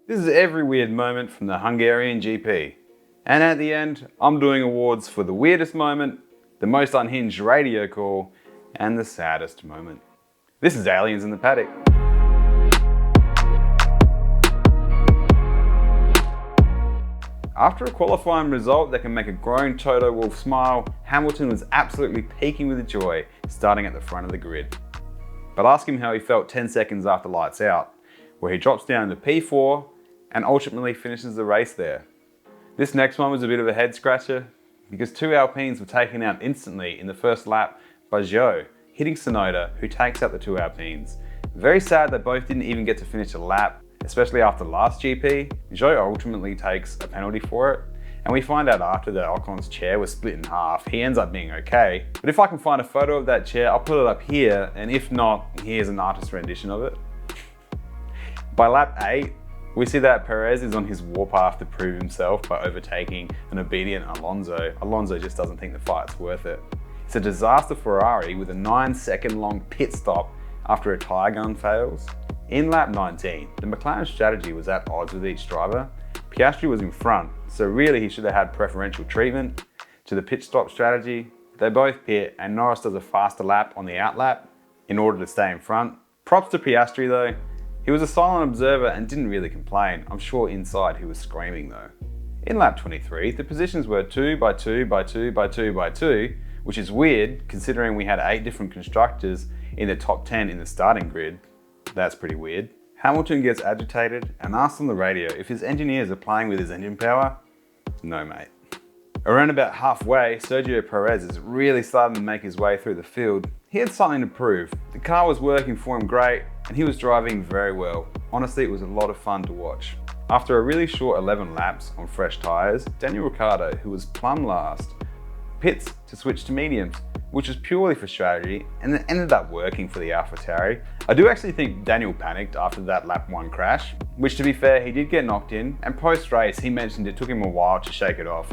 This is every weird moment from the Hungarian GP. And at the end, I'm doing awards for the weirdest moment, the most unhinged radio call, and the saddest moment. This is Aliens in the Paddock. After a qualifying result that can make a grown Toto Wolff smile, Hamilton was absolutely peaking with joy, starting at the front of the grid. But ask him how he felt 10 seconds after lights out, where he drops down to P4 and ultimately finishes the race there. This next one was a bit of a head scratcher because two Alpines were taken out instantly in the first lap by Zhou, hitting Tsunoda, who takes out the two Alpines. Very sad that both didn't even get to finish a lap, especially after last GP. Zhou ultimately takes a penalty for it, and we find out after that Ocon's chair was split in half. He ends up being okay, but if I can find a photo of that chair, I'll put it up here, and if not, here's an artist rendition of it. By lap 8, we see that Perez is on his warpath to prove himself by overtaking an obedient Alonso. Alonso just doesn't think the fight's worth it. It's a disaster for Ferrari with a 9-second long pit stop after a tyre gun fails. In lap 19, the McLaren strategy was at odds with each driver. Piastri was in front, so really he should have had preferential treatment to the pit stop strategy. They both pit and Noris does a faster lap on the out lap in order to stay in front. Props to Piastri though. He was a silent observer and didn't really complain. I'm sure inside he was screaming though. In lap 23, the positions were 2 by 2 by 2 by 2 by 2, which is weird considering we had 8 different constructors in the top 10 in the starting grid. That's pretty weird. Hamilton gets agitated and asks on the radio if his engineers are playing with his engine power. No mate. Around about halfway, Sergio Perez is really starting to make his way through the field. He had something to prove. The car was working for him great and he was driving very well. Honestly, it was a lot of fun to watch. After a really short 11 laps on fresh tyres, Daniel Ricciardo, who was plumb last, pits to switch to mediums, which was purely for strategy, and it ended up working for the AlphaTauri. I do actually think Daniel panicked after that lap 1 crash, which to be fair, he did get knocked in, and post-race he mentioned it took him a while to shake it off.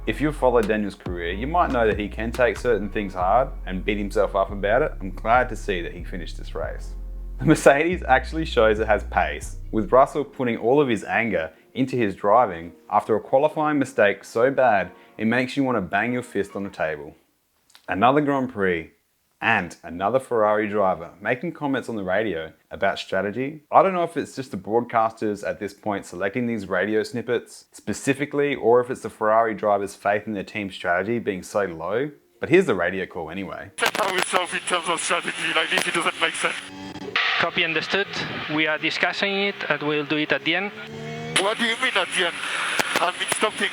If you've followed Daniel's career, you might know that he can take certain things hard and beat himself up about it. I'm glad to see that he finished this race. The Mercedes actually shows it has pace, with Russell putting all of his anger into his driving after a qualifying mistake so bad it makes you want to bang your fist on the table. Another Grand Prix and another Ferrari driver making comments on the radio about strategy. I don't know if it's just the broadcasters at this point selecting these radio snippets specifically, or if it's the Ferrari drivers' faith in their team's strategy being so low, but here's the radio call anyway. How yourself in terms of strategy like this, it doesn't make sense. Copy understood. We are discussing it and we'll do it at the end. What do you mean at the end? I mean stopping.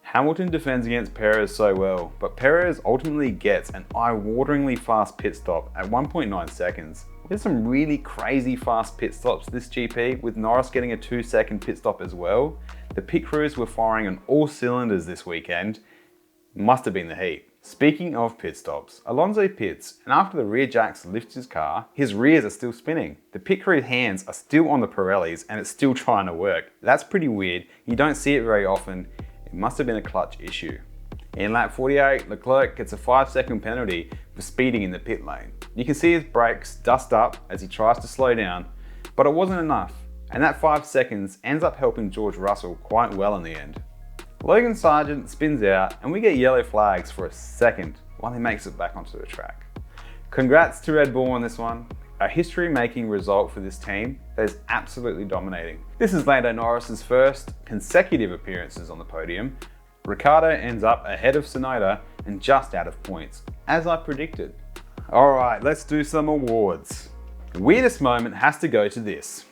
Hamilton defends against Perez so well, but Perez ultimately gets an eye-wateringly fast pit stop at 1.9 seconds. There's some really crazy fast pit stops this GP, with Noris getting a 2-second pit stop as well. The pit crews were firing on all cylinders this weekend. Must have been the heat. Speaking of pit stops, Alonso pits, and after the rear jacks lifts his car, his rears are still spinning. The pit crew hands are still on the Pirellis and it's still trying to work. That's pretty weird. You don't see it very often. It must have been a clutch issue. In lap 48, Leclerc gets a 5-second penalty for speeding in the pit lane. You can see his brakes dust up as he tries to slow down, but it wasn't enough, and that 5 seconds ends up helping George Russell quite well in the end. Logan Sargent spins out and we get yellow flags for a second while he makes it back onto the track. Congrats to Red Bull on this one. A history-making result for this team that is absolutely dominating. This is Lando Norris's first consecutive appearances on the podium. Ricciardo ends up ahead of Tsunoda and just out of points, as I predicted. All right, let's do some awards. The weirdest moment has to go to this.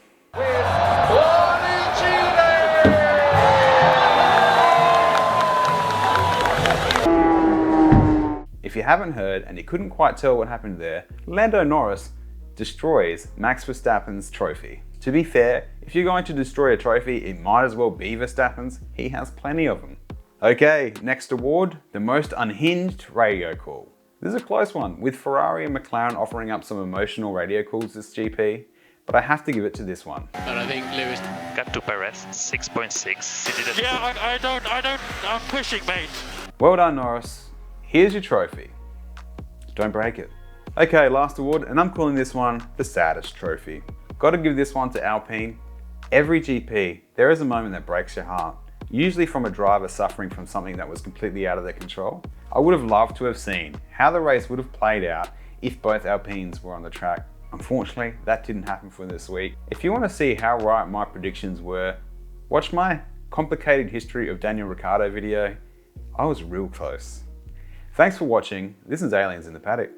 If you haven't heard and you couldn't quite tell what happened there, Lando Norris destroys Max Verstappen's trophy. To be fair, if you're going to destroy a trophy, it might as well be Verstappen's. He has plenty of them. Okay, next award, the most unhinged radio call. This is a close one, with Ferrari and McLaren offering up some emotional radio calls this GP, but I have to give it to this one. And I think Lewis got to Perez 6.6. Yeah, I'm pushing, mate. Well done, Noris. Here's your trophy. Don't break it. Okay, last award, and I'm calling this one the saddest trophy. Got to give this one to Alpine. Every GP, there is a moment that breaks your heart, usually from a driver suffering from something that was completely out of their control. I would have loved to have seen how the race would have played out if both Alpines were on the track. Unfortunately, that didn't happen for this week. If you want to see how right my predictions were, watch my complicated history of Daniel Ricciardo video. I was real close. Thanks for watching. This is Aliens in the Paddock.